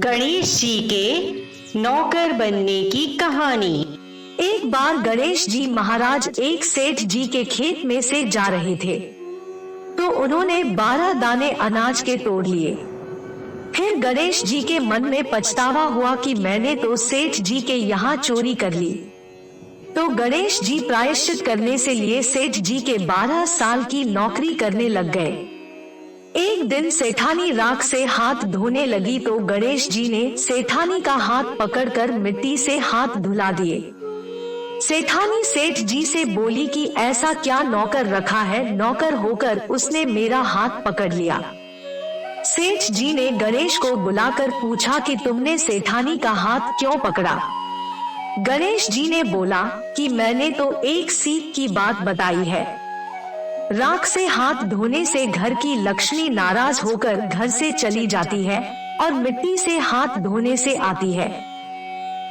गणेश जी के नौकर बनने की कहानी। एक बार गणेश जी महाराज एक सेठ जी के खेत में से जा रहे थे, तो उन्होंने 12 दाने अनाज के तोड़ लिए। फिर गणेश जी के मन में पछतावा हुआ कि मैंने तो सेठ जी के यहाँ चोरी कर ली। तो गणेश जी प्रायश्चित करने से लिए सेठ जी के 12 साल की नौकरी करने लग गए। एक दिन सेठानी राख से हाथ धोने लगी तो गणेश जी ने सेठानी का हाथ पकड़कर मिट्टी से हाथ धुला दिए। सेठानी सेठ जी से बोली कि ऐसा क्या नौकर रखा है, नौकर होकर उसने मेरा हाथ पकड़ लिया। सेठ जी ने गणेश को बुलाकर पूछा कि तुमने सेठानी का हाथ क्यों पकड़ा। गणेश जी ने बोला कि मैंने तो एक सीख की बात बताई है। राख से हाथ धोने से घर की लक्ष्मी नाराज होकर घर से चली जाती है और मिट्टी से हाथ धोने से आती है।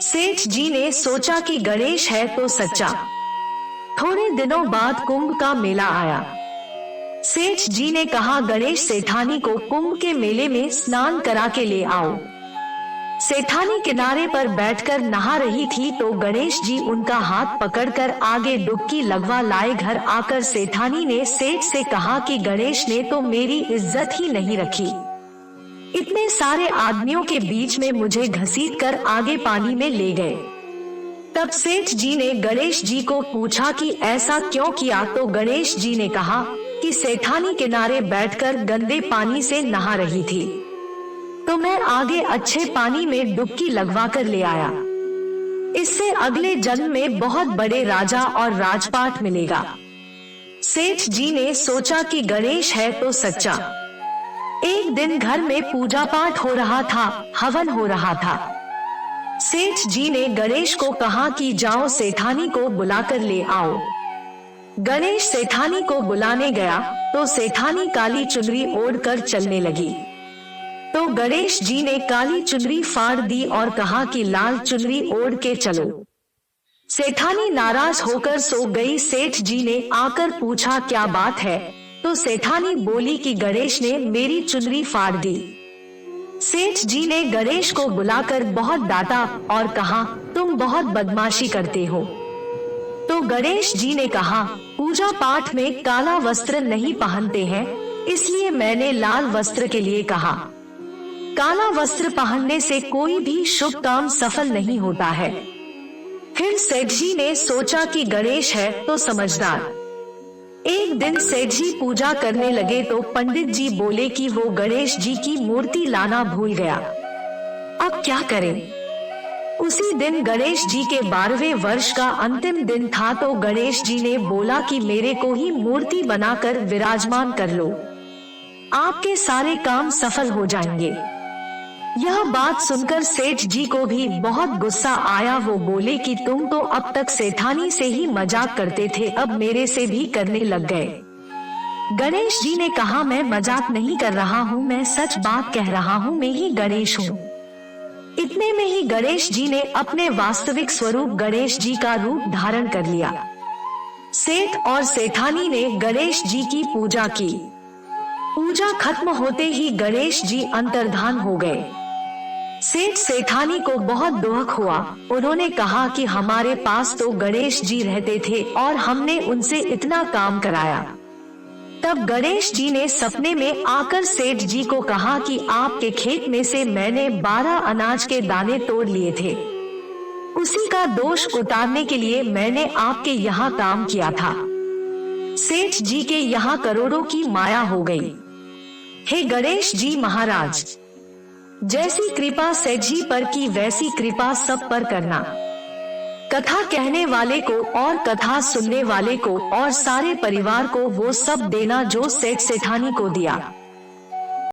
सेठ जी ने सोचा कि गणेश है तो सच्चा। थोड़े दिनों बाद कुंभ का मेला आया। सेठ जी ने कहा गणेश सेठानी को कुंभ के मेले में स्नान करा के ले आओ। सेठानी किनारे पर बैठकर नहा रही थी तो गणेश जी उनका हाथ पकड़कर आगे डुबकी लगवा लाए। घर आकर सेठानी ने सेठ से कहा कि गणेश ने तो मेरी इज्जत ही नहीं रखी, इतने सारे आदमियों के बीच में मुझे घसीटकर आगे पानी में ले गए। तब सेठ जी ने गणेश जी को पूछा कि ऐसा क्यों किया, तो गणेश जी ने कहा कि सेठानी किनारे बैठकर गंदे पानी से नहा रही थी तो मैं आगे अच्छे पानी में डुबकी लगवा कर ले आया। इससे अगले जन्म में बहुत बड़े राजा और राजपाट मिलेगा। सेठ जी ने सोचा कि गणेश है तो सच्चा। एक दिन घर में पूजा पाठ हो रहा था, हवन हो रहा था। सेठ जी ने गणेश को कहा कि जाओ सेठानी को बुलाकर ले आओ। गणेश सेठानी को बुलाने गया तो सेठानी काली चुनरी ओढ़कर चलने लगी। तो गणेश जी ने काली चुनरी फाड़ दी और कहा कि लाल चुनरी ओढ़ के चलो। सेठानी नाराज होकर सो गई। सेठ जी ने आकर पूछा क्या बात है, तो सेठानी बोली कि गणेश ने मेरी चुनरी फाड़ दी। सेठ जी ने गणेश को बुलाकर बहुत डांटा और कहा तुम बहुत बदमाशी करते हो। तो गणेश जी ने कहा पूजा पाठ में काला वस्त्र नहीं पहनते हैं, इसलिए मैंने लाल वस्त्र के लिए कहा। काला वस्त्र पहनने से कोई भी शुभ काम सफल नहीं होता है। फिर सेठ जी ने सोचा कि गणेश है तो समझदार। एक दिन सेठ जी पूजा करने लगे तो पंडित जी बोले कि वो गणेश जी की मूर्ति लाना भूल गया, अब क्या करें। उसी दिन गणेश जी के 12वें वर्ष का अंतिम दिन था तो गणेश जी ने बोला कि मेरे को ही मूर्ति बनाकर विराजमान कर लो, आपके सारे काम सफल हो जाएंगे। यह बात सुनकर सेठ जी को भी बहुत गुस्सा आया। वो बोले कि तुम तो अब तक सेठानी से ही मजाक करते थे, अब मेरे से भी करने लग गए। गणेश जी ने कहा मैं मजाक नहीं कर रहा हूँ, मैं सच बात कह रहा हूँ, मैं ही गणेश हूँ। इतने में ही गणेश जी ने अपने वास्तविक स्वरूप गणेश जी का रूप धारण कर लिया। सेठ और सेठानी ने गणेश जी की पूजा की। पूजा खत्म होते ही गणेश जी अंतर्धान हो गए। सेठ सेठानी को बहुत दुख हुआ। उन्होंने कहा कि हमारे पास तो गणेश जी रहते थे और हमने उनसे इतना काम कराया। तब गणेश जी ने सपने में आकर सेठ जी को कहा कि आपके खेत में से मैंने 12 अनाज के दाने तोड़ लिए थे, उसी का दोष उतारने के लिए मैंने आपके यहाँ काम किया था। सेठ जी के यहाँ करोड़ों की माया हो गई। हे गणेश जी महाराज, जैसी कृपा सेठ जी पर की वैसी कृपा सब पर करना। कथा कहने वाले को और कथा सुनने वाले को और सारे परिवार को वो सब देना जो सेठ सेठानी को दिया।